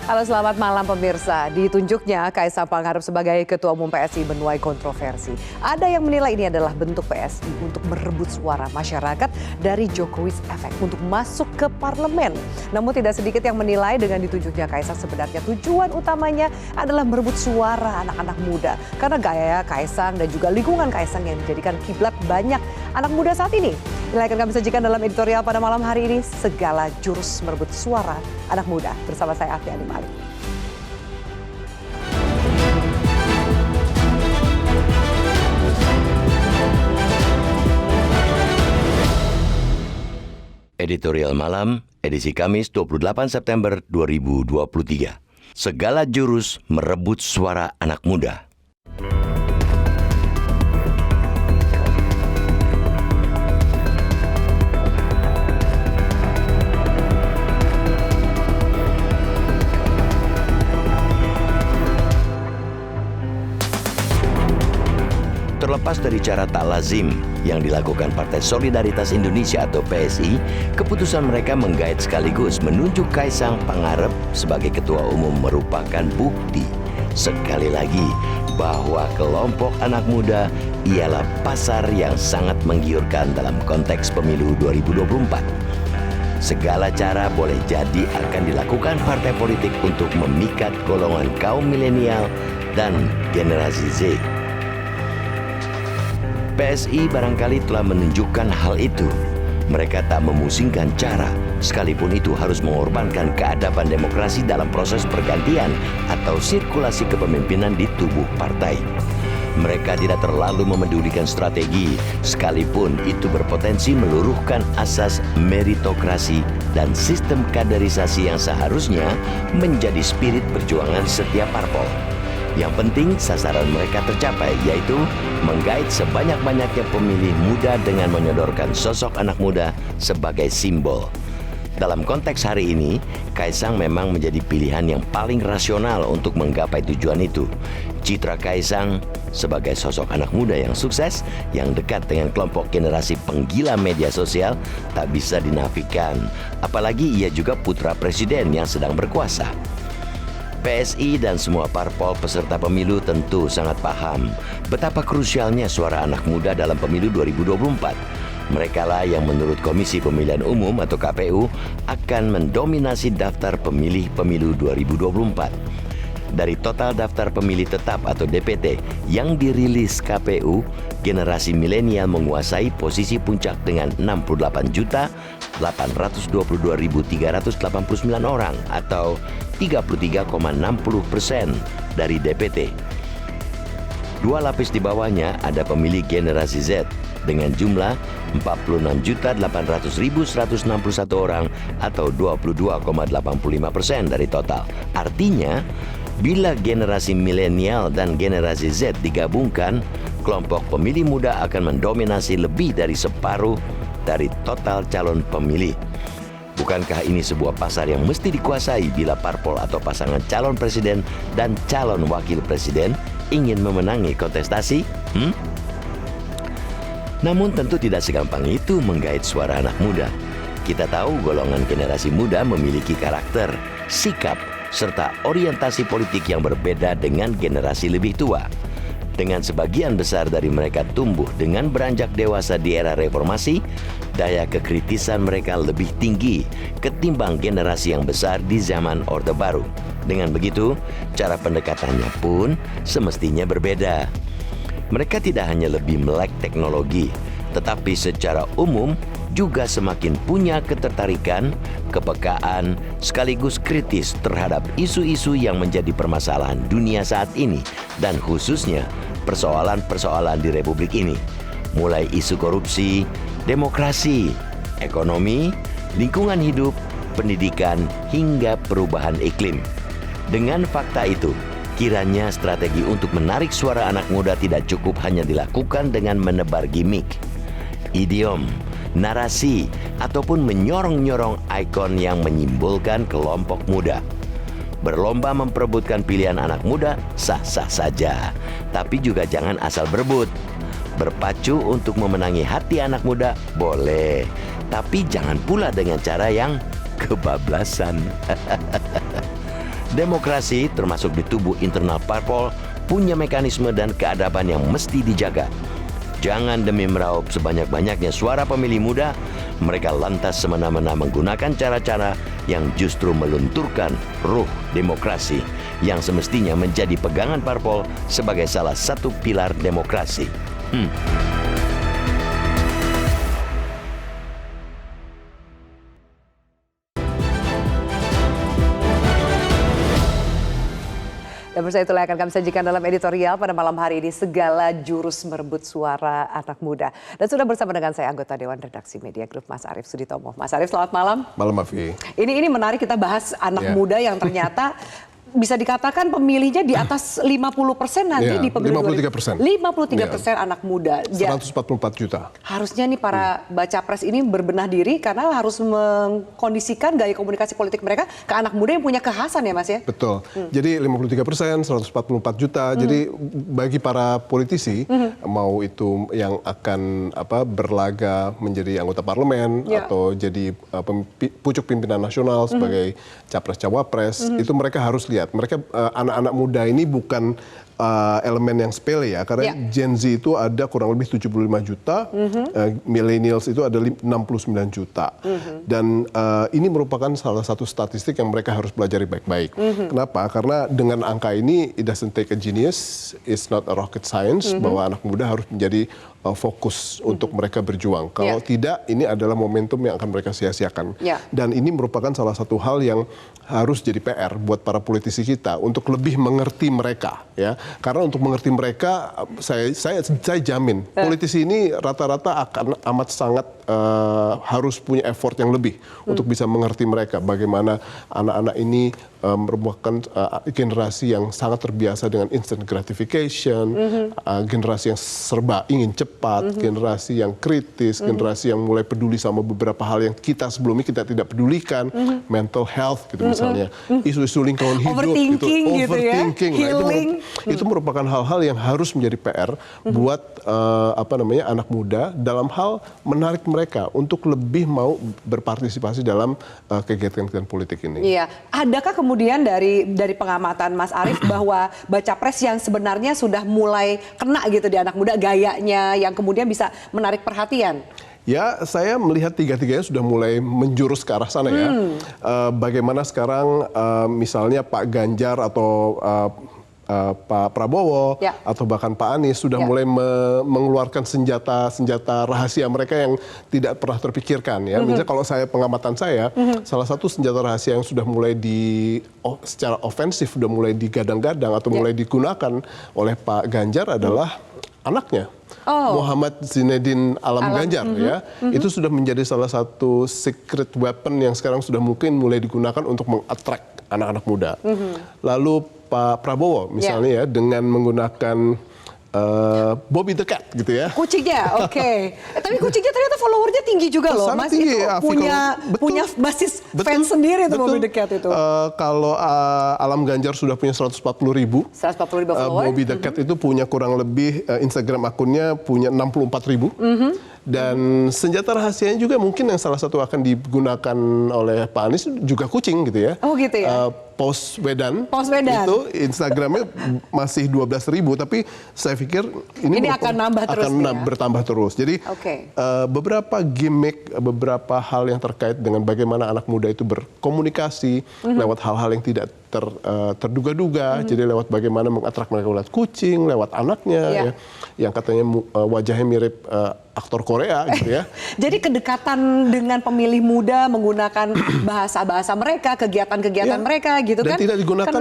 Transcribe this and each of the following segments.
Halo, selamat malam pemirsa. Ditunjuknya Kaisang Pangarep sebagai Ketua Umum PSI menuai kontroversi. Ada yang menilai ini adalah bentuk PSI untuk merebut suara masyarakat dari Jokowi's Effect untuk masuk ke parlemen. Namun tidak sedikit yang menilai dengan ditunjuknya Kaisang sebenarnya tujuan utamanya adalah merebut suara anak-anak muda. Karena gaya Kaisang dan juga lingkungan Kaisang yang menjadikan kiblat banyak anak muda saat ini. Inilah yang kami sajikan dalam editorial pada malam hari ini, segala jurus merebut suara anak muda. Bersama saya Afiani Malik. Editorial Malam, edisi Kamis 28 September 2023. Segala jurus merebut suara anak muda. Terlepas dari cara tak lazim yang dilakukan Partai Solidaritas Indonesia atau PSI, keputusan mereka menggait sekaligus menunjuk Kaisang Pangarep sebagai Ketua Umum merupakan bukti sekali lagi bahwa kelompok anak muda ialah pasar yang sangat menggiurkan dalam konteks pemilu 2024. Segala cara boleh jadi akan dilakukan partai politik untuk memikat golongan kaum milenial dan generasi Z. PSI barangkali telah menunjukkan hal itu. Mereka tak memusingkan cara, sekalipun itu harus mengorbankan keadaban demokrasi dalam proses pergantian atau sirkulasi kepemimpinan di tubuh partai. Mereka tidak terlalu memedulikan strategi, sekalipun itu berpotensi meluruhkan asas meritokrasi dan sistem kaderisasi yang seharusnya menjadi spirit perjuangan setiap parpol. Yang penting sasaran mereka tercapai, yaitu menggait sebanyak-banyaknya pemilih muda dengan menyodorkan sosok anak muda sebagai simbol. Dalam konteks hari ini, Kaisang memang menjadi pilihan yang paling rasional untuk menggapai tujuan itu. Citra Kaisang sebagai sosok anak muda yang sukses, yang dekat dengan kelompok generasi penggila media sosial tak bisa dinafikan. Apalagi ia juga putra presiden yang sedang berkuasa. PSI dan semua parpol peserta pemilu tentu sangat paham betapa krusialnya suara anak muda dalam pemilu 2024. Merekalah yang menurut Komisi Pemilihan Umum atau KPU akan mendominasi daftar pemilih pemilu 2024. Dari total daftar pemilih tetap atau DPT yang dirilis KPU, generasi milenial menguasai posisi puncak dengan 68.822.389 orang atau 33,60% dari DPT. Dua lapis di bawahnya ada pemilih generasi Z dengan jumlah 46.800.161 orang atau 22,85% dari total. Artinya, bila generasi milenial dan generasi Z digabungkan, kelompok pemilih muda akan mendominasi lebih dari separuh dari total calon pemilih. Bukankah ini sebuah pasar yang mesti dikuasai bila parpol atau pasangan calon presiden dan calon wakil presiden ingin memenangi kontestasi? Namun tentu tidak segampang itu menggait suara anak muda. Kita tahu golongan generasi muda memiliki karakter, sikap, serta orientasi politik yang berbeda dengan generasi lebih tua. Dengan sebagian besar dari mereka tumbuh dengan beranjak dewasa di era reformasi, daya kekritisan mereka lebih tinggi ketimbang generasi yang besar di zaman Orde Baru. Dengan begitu, cara pendekatannya pun semestinya berbeda. Mereka tidak hanya lebih melek teknologi, tetapi secara umum juga semakin punya ketertarikan, kepekaan, sekaligus kritis terhadap isu-isu yang menjadi permasalahan dunia saat ini, dan khususnya persoalan-persoalan di Republik ini, mulai isu korupsi, demokrasi, ekonomi, lingkungan hidup, pendidikan, hingga perubahan iklim. Dengan fakta itu, kiranya strategi untuk menarik suara anak muda tidak cukup hanya dilakukan dengan menebar gimmick, idiom, narasi, ataupun menyorong-nyorong ikon yang menyimbolkan kelompok muda. Berlomba memperebutkan pilihan anak muda sah-sah saja, tapi juga jangan asal berebut. Berpacu untuk memenangi hati anak muda boleh, tapi jangan pula dengan cara yang kebablasan. Demokrasi, termasuk di tubuh internal parpol, punya mekanisme dan keadaban yang mesti dijaga. Jangan demi meraup sebanyak-banyaknya suara pemilih muda, mereka lantas semena-mena menggunakan cara-cara yang justru melunturkan ruh demokrasi yang semestinya menjadi pegangan parpol sebagai salah satu pilar demokrasi. Dan bersama itulah yang akan kami sajikan dalam editorial pada malam hari ini, segala jurus merebut suara anak muda. Dan sudah bersama dengan saya anggota Dewan Redaksi Media Group, Mas Arief Suditomo. Mas Arief, selamat malam. Malam, Afi. Ini menarik, kita bahas anak muda yang ternyata bisa dikatakan pemilihnya di atas 50% nanti di pemilu 53%. 53% anak muda. 144 juta. Harusnya nih para baca pres ini berbenah diri karena harus mengkondisikan gaya komunikasi politik mereka ke anak muda yang punya kekhasan ya Mas ya? Betul. Jadi 53%, 144 juta. Jadi bagi para politisi, mau itu yang akan berlaga menjadi anggota parlemen atau jadi pucuk pimpinan nasional sebagai capres-cawapres, itu mereka harus lihat. Mereka anak-anak muda ini bukan elemen yang sepele ya, karena Gen Z itu ada kurang lebih 75 juta, millennials itu ada 69 juta. Dan ini merupakan salah satu statistik yang mereka harus pelajari baik-baik. Kenapa? Karena dengan angka ini, it doesn't take a genius, it's not a rocket science, bahwa anak muda harus menjadi fokus untuk mereka berjuang. Kalau tidak, ini adalah momentum yang akan mereka sia-siakan. Dan ini merupakan salah satu hal yang harus jadi PR buat para politisi kita untuk lebih mengerti mereka, ya. Karena untuk mengerti mereka, saya jamin politisi ini rata-rata akan amat sangat harus punya effort yang lebih untuk bisa mengerti mereka. Bagaimana anak-anak ini merupakan generasi yang sangat terbiasa dengan instant gratification, generasi yang serba ingin cepat, generasi yang kritis, generasi yang mulai peduli sama beberapa hal yang kita sebelumnya kita tidak pedulikan, mental health gitu misalnya, isu-isu lingkungan hidup, overthinking gitu ya, healing. Itu merupakan hal-hal yang harus menjadi PR buat anak muda dalam hal menarik mereka untuk lebih mau berpartisipasi dalam kegiatan-kegiatan politik ini. Iya, adakah kemudian dari pengamatan Mas Arief bahwa baca pres yang sebenarnya sudah mulai kena gitu di anak muda gayanya yang kemudian bisa menarik perhatian? Ya, saya melihat tiga-tiganya sudah mulai menjurus ke arah sana ya. Bagaimana sekarang misalnya Pak Ganjar atau Pak Prabowo atau bahkan Pak Anies sudah mulai mengeluarkan senjata rahasia mereka yang tidak pernah terpikirkan ya. Misalnya kalau saya pengamatan saya, salah satu senjata rahasia yang sudah mulai secara ofensif sudah mulai digadang-gadang atau mulai digunakan oleh Pak Ganjar adalah anaknya. Muhammad Zainuddin Alam Ganjar ya, itu sudah menjadi salah satu secret weapon yang sekarang sudah mungkin mulai digunakan untuk mengattract anak-anak muda. Lalu Pak Prabowo misalnya ya, dengan menggunakan Bobby the Cat gitu ya. Kucingnya, oke. Tapi kucingnya ternyata followernya tinggi juga loh, Mas. Tinggi, itu punya basis fans sendiri tuh Bobby the Cat itu. Kalau Alam Ganjar sudah punya 140.000 follower. Bobby the Cat itu punya kurang lebih Instagram akunnya punya 64.000. Dan senjata rahasianya juga mungkin yang salah satu akan digunakan oleh Pak Anies juga kucing gitu ya. Oh gitu ya. Pos Wedan. Itu Instagramnya masih 12.000, tapi saya pikir ini akan nambah terus bertambah terus. Jadi beberapa gimmick, beberapa hal yang terkait dengan bagaimana anak muda itu berkomunikasi lewat hal-hal yang tidak terduga-duga. Jadi lewat bagaimana mengatrak mereka lewat kucing, lewat anaknya, ya, yang katanya wajahnya mirip aktor Korea gitu ya. Jadi kedekatan dengan pemilih muda menggunakan bahasa-bahasa mereka, kegiatan-kegiatan mereka gitu dan kan. Tidak digunakan,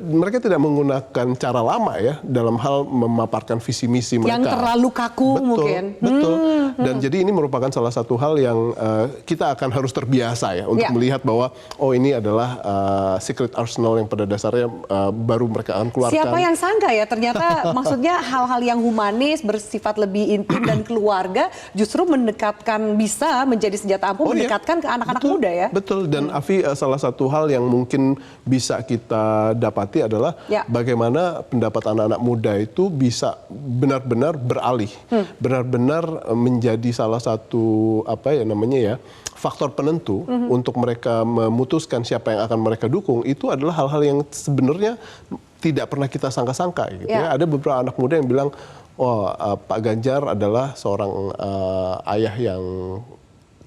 mereka tidak menggunakan cara lama ya dalam hal memaparkan visi misi mereka. Yang terlalu kaku mungkin. Betul. Dan jadi ini merupakan salah satu hal yang kita akan harus terbiasa ya untuk melihat bahwa ini adalah secret arsenal yang pada dasarnya baru mereka akan keluarkan. Siapa yang sangka ya ternyata maksudnya hal-hal yang humanis bersifat lebih intim dan keluarga justru bisa menjadi senjata ampuh mendekatkan ke anak-anak muda ya. Betul, dan Afi, salah satu hal yang mungkin bisa kita dapati adalah bagaimana pendapat anak-anak muda itu bisa benar-benar beralih, benar-benar menjadi salah satu faktor penentu untuk mereka memutuskan siapa yang akan mereka dukung itu adalah hal-hal yang sebenarnya tidak pernah kita sangka-sangka gitu ya. Ada beberapa anak muda yang bilang, oh Pak Ganjar adalah seorang ayah yang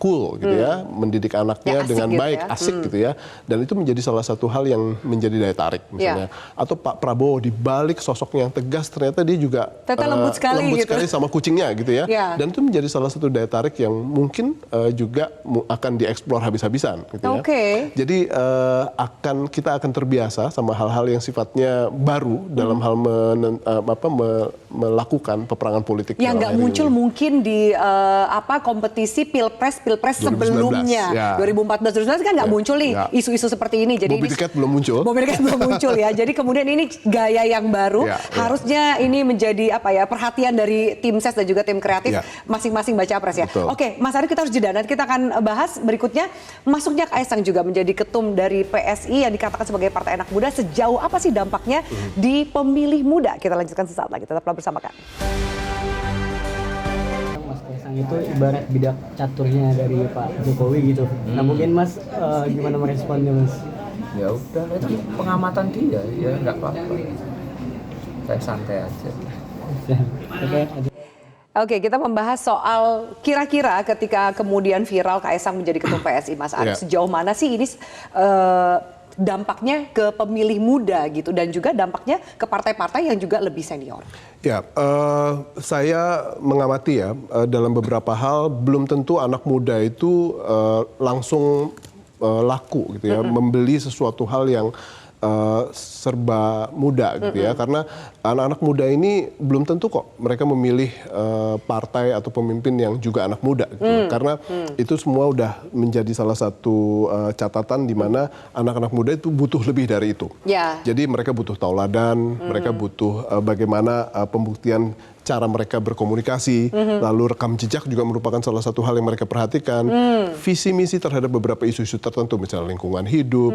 cool gitu ya, mendidik anaknya dengan gitu baik, asik gitu ya. Dan itu menjadi salah satu hal yang menjadi daya tarik misalnya. Atau Pak Prabowo di balik sosoknya yang tegas ternyata dia juga lembut sekali gitu. sama kucingnya gitu ya. Dan itu menjadi salah satu daya tarik yang mungkin juga akan dieksplor habis-habisan gitu ya. Jadi kita akan terbiasa sama hal-hal yang sifatnya baru dalam hal melakukan peperangan politik. Yang nggak muncul mungkin di kompetisi pilpres sebelumnya. 2014-2019 kan nggak muncul nih isu-isu seperti ini. Jadi Bobby the Cat belum muncul. Bobby the Cat belum muncul ya. Jadi kemudian ini gaya yang baru. Harusnya ini menjadi perhatian dari tim ses dan juga tim kreatif masing-masing baca pres ya. Oke, Mas Arief, kita harus jeda. Nanti kita akan bahas berikutnya masuknya Kaisang juga menjadi ketum dari PSI yang dikatakan sebagai partai anak muda. Sejauh apa sih dampaknya di pemilih muda? Kita lanjutkan sesaat lagi. Tetaplah bersama kami. Itu ibarat bidak caturnya dari Pak Jokowi gitu. Nah mungkin Mas gimana meresponnya Mas? Ya udah, itu pengamatan dia, ya nggak apa-apa. Saya santai aja. Oke, kita membahas soal kira-kira ketika kemudian viral Kaisang menjadi ketum PSI, Mas Arief, sejauh mana sih ini dampaknya ke pemilih muda gitu dan juga dampaknya ke partai-partai yang juga lebih senior? Ya, saya mengamati ya dalam beberapa hal belum tentu anak muda itu langsung laku gitu ya, membeli sesuatu hal yang serba muda gitu ya, karena anak-anak muda ini belum tentu kok mereka memilih partai atau pemimpin yang juga anak muda gitu. Karena itu semua udah menjadi salah satu catatan di mana anak-anak muda itu butuh lebih dari itu. Jadi mereka butuh tauladan, mereka butuh bagaimana pembuktian cara mereka berkomunikasi, lalu rekam jejak juga merupakan salah satu hal yang mereka perhatikan. Visi misi terhadap beberapa isu-isu tertentu, misalnya lingkungan hidup,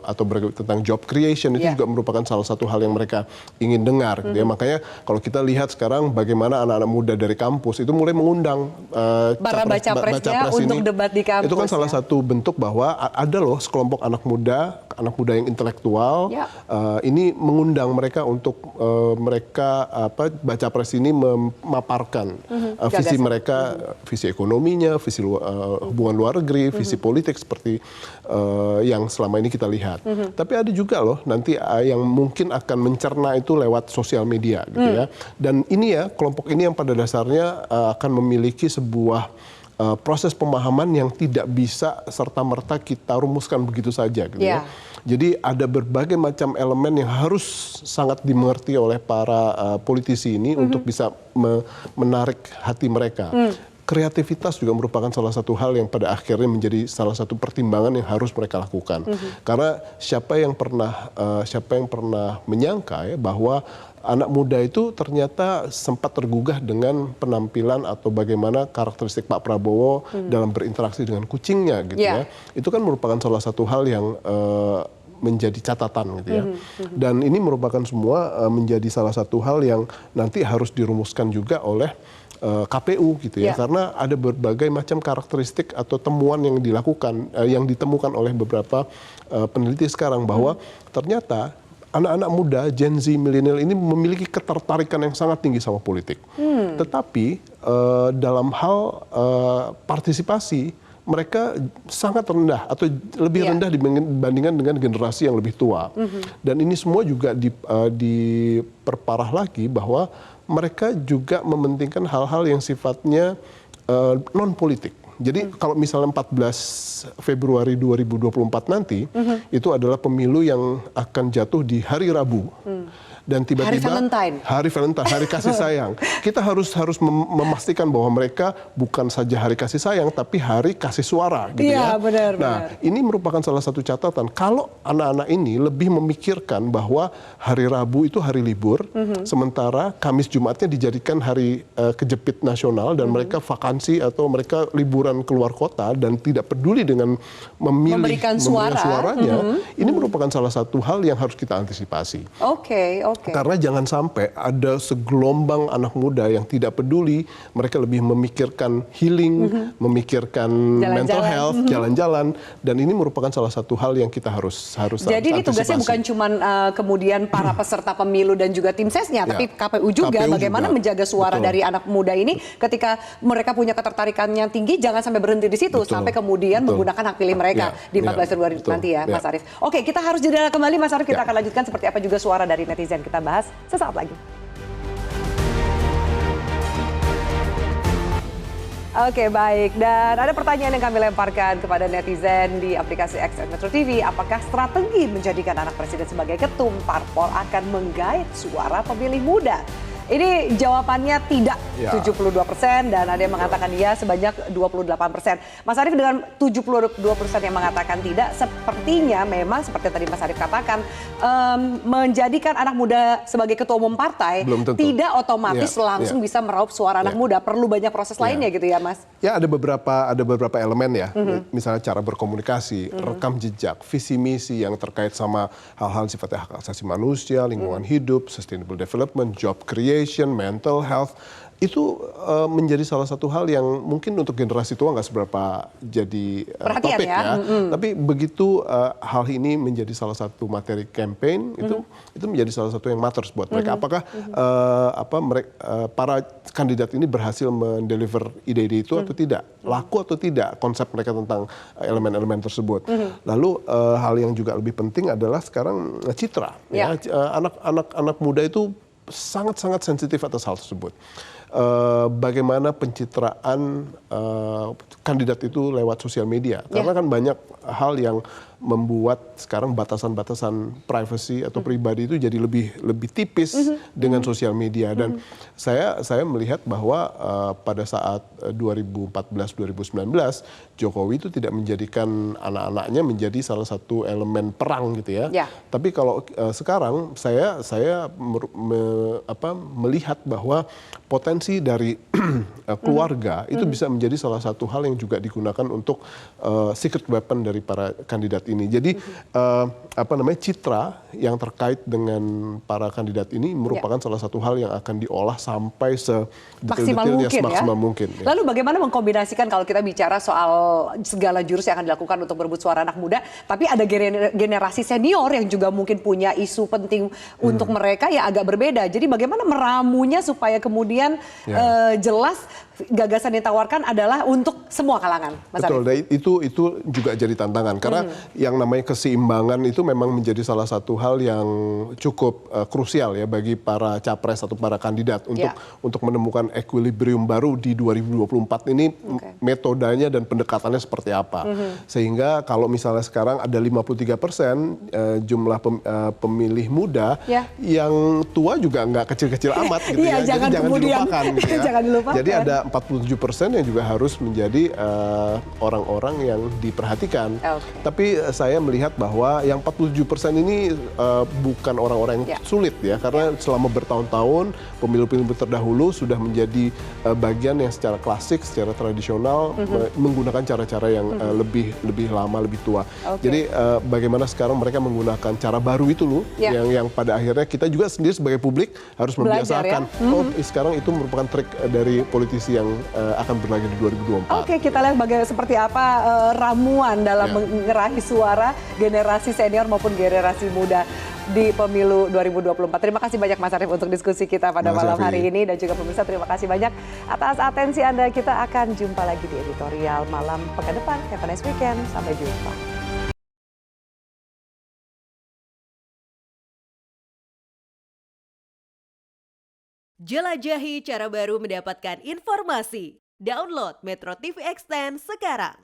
atau tentang job creation, itu juga merupakan salah satu hal yang mereka ingin dengar. Gitu ya. Makanya kalau kita lihat sekarang bagaimana anak-anak muda dari kampus itu mulai mengundang para baca presnya untuk debat di kampus. Itu kan salah satu bentuk bahwa ada loh sekelompok anak muda yang intelektual, ini mengundang mereka untuk mereka baca pres ini memaparkan visi mereka, visi ekonominya, visi hubungan luar negeri, visi politik seperti yang selama ini kita lihat. Tapi ada juga loh nanti yang mungkin akan mencerna itu lewat sosial media gitu ya. Dan ini ya, kelompok ini yang pada dasarnya akan memiliki sebuah proses pemahaman yang tidak bisa serta-merta kita rumuskan begitu saja gitu ya. Jadi ada berbagai macam elemen yang harus sangat dimengerti oleh para politisi ini untuk bisa menarik hati mereka. Kreativitas juga merupakan salah satu hal yang pada akhirnya menjadi salah satu pertimbangan yang harus mereka lakukan. Karena siapa yang pernah menyangka ya bahwa anak muda itu ternyata sempat tergugah dengan penampilan atau bagaimana karakteristik Pak Prabowo dalam berinteraksi dengan kucingnya gitu ya. Itu kan merupakan salah satu hal yang menjadi catatan gitu ya. Dan ini merupakan semua menjadi salah satu hal yang nanti harus dirumuskan juga oleh KPU gitu ya, karena ada berbagai macam karakteristik atau temuan yang ditemukan oleh beberapa peneliti sekarang bahwa ternyata anak-anak muda Gen Z milenial ini memiliki ketertarikan yang sangat tinggi sama politik. Tetapi dalam hal partisipasi mereka sangat rendah atau lebih rendah dibandingkan dengan generasi yang lebih tua. Dan ini semua juga diperparah lagi bahwa mereka juga mementingkan hal-hal yang sifatnya non politik. Jadi kalau misalnya 14 Februari 2024 nanti itu adalah pemilu yang akan jatuh di hari Rabu. Dan tiba-tiba hari Valentine, hari kasih sayang. Kita harus memastikan bahwa mereka bukan saja hari kasih sayang, tapi hari kasih suara, gitu ya. Nah, ini merupakan salah satu catatan. Kalau anak-anak ini lebih memikirkan bahwa hari Rabu itu hari libur, sementara Kamis Jumatnya dijadikan hari kejepit nasional dan mereka vakansi atau mereka liburan keluar kota dan tidak peduli dengan memberikan suaranya. Ini merupakan salah satu hal yang harus kita antisipasi. Oke. Oke. Karena jangan sampai ada segelombang anak muda yang tidak peduli, mereka lebih memikirkan healing, memikirkan mental health, jalan-jalan, dan ini merupakan salah satu hal yang kita harus Jadi ini tugasnya antisipasi. bukan cuma kemudian para peserta pemilu dan juga tim sesnya, tapi KPU juga KPU bagaimana juga. menjaga suara Betul. dari anak muda ini ketika mereka punya ketertarikannya tinggi, jangan sampai berhenti di situ, Betul. sampai kemudian Betul. menggunakan hak pilih mereka di 14 Februari Betul. nanti ya, Mas Arief. Oke, kita harus jeda kembali, Mas Arief. Kita akan lanjutkan seperti apa juga suara dari netizen, kita bahas sesaat lagi. Oke, baik. Dan ada pertanyaan yang kami lemparkan kepada netizen di aplikasi X Metro TV. Apakah strategi menjadikan anak presiden sebagai ketum parpol akan menggait suara pemilih muda? Ini jawabannya tidak, 72%, dan ada yang mengatakan iya sebanyak 28%. Mas Arief, dengan 72% yang mengatakan tidak, sepertinya memang seperti tadi Mas Arief katakan, menjadikan anak muda sebagai ketua umum partai tidak otomatis langsung bisa meraup suara anak muda. Perlu banyak proses lainnya gitu ya, Mas? Ya, ada beberapa elemen ya. Misalnya cara berkomunikasi, rekam jejak, visi misi yang terkait sama hal-hal sifatnya hak asasi manusia, lingkungan hidup, sustainable development, job creation, mental health, itu menjadi salah satu hal yang mungkin untuk generasi tua nggak seberapa jadi topik ya. Tapi begitu hal ini menjadi salah satu materi campaign, itu menjadi salah satu yang matters buat mereka. Apakah para kandidat ini berhasil mendeliver ide-ide itu atau tidak, laku atau tidak konsep mereka tentang elemen-elemen tersebut. Lalu hal yang juga lebih penting adalah sekarang citra. Ya. Anak muda itu sangat-sangat sensitif atas hal tersebut. Bagaimana pencitraan kandidat itu lewat sosial media. Karena kan banyak hal yang membuat sekarang batasan-batasan privacy atau pribadi itu jadi lebih tipis dengan sosial media. Dan saya melihat bahwa pada saat 2014-2019 Jokowi itu tidak menjadikan anak-anaknya menjadi salah satu elemen perang gitu ya. Tapi kalau sekarang saya melihat bahwa potensi dari keluarga itu bisa menjadi salah satu hal yang juga digunakan untuk secret weapon dari para kandidat ini. Jadi citra yang terkait dengan para kandidat ini merupakan salah satu hal yang akan diolah sampai sedetail-detailnya semaksimal mungkin. Lalu bagaimana mengkombinasikan kalau kita bicara soal segala jurus yang akan dilakukan untuk berebut suara anak muda, tapi ada generasi senior yang juga mungkin punya isu penting untuk mereka yang agak berbeda. Jadi bagaimana meramunya supaya kemudian jelas gagasan yang ditawarkan adalah untuk semua kalangan, Mas Arief? Betul, itu juga jadi tantangan karena yang namanya keseimbangan itu memang menjadi salah satu hal yang cukup krusial ya bagi para capres atau para kandidat untuk menemukan equilibrium baru di 2024 ini. Metodenya dan pendekatannya seperti apa. Sehingga kalau misalnya sekarang ada 53% jumlah pemilih muda, yang tua juga nggak kecil-kecil amat gitu ya. Jangan dilupakan gitu ya. Jangan dilupakan. Jadi ada 47% yang juga harus menjadi orang-orang yang diperhatikan. Tapi saya melihat bahwa yang 47% ini bukan orang-orang yang sulit ya, karena selama bertahun-tahun pemilu-pemilu terdahulu sudah menjadi bagian yang secara klasik, secara tradisional menggunakan cara-cara yang lebih lama, lebih tua. Jadi bagaimana sekarang mereka menggunakan cara baru itu loh, yang pada akhirnya kita juga sendiri sebagai publik harus membiasakan. Sekarang itu merupakan trik dari politisi yang akan berlaga di 2024. Oke, kita lihat seperti apa ramuan dalam mengerahi suara generasi senior maupun generasi muda di pemilu 2024. Terima kasih banyak Mas Arief untuk diskusi kita pada malam hari ini, dan juga pemirsa terima kasih banyak atas atensi Anda. Kita akan jumpa lagi di editorial malam pekan depan. Have a nice weekend. Sampai jumpa. Jelajahi cara baru mendapatkan informasi. Download Metro TV Extend sekarang.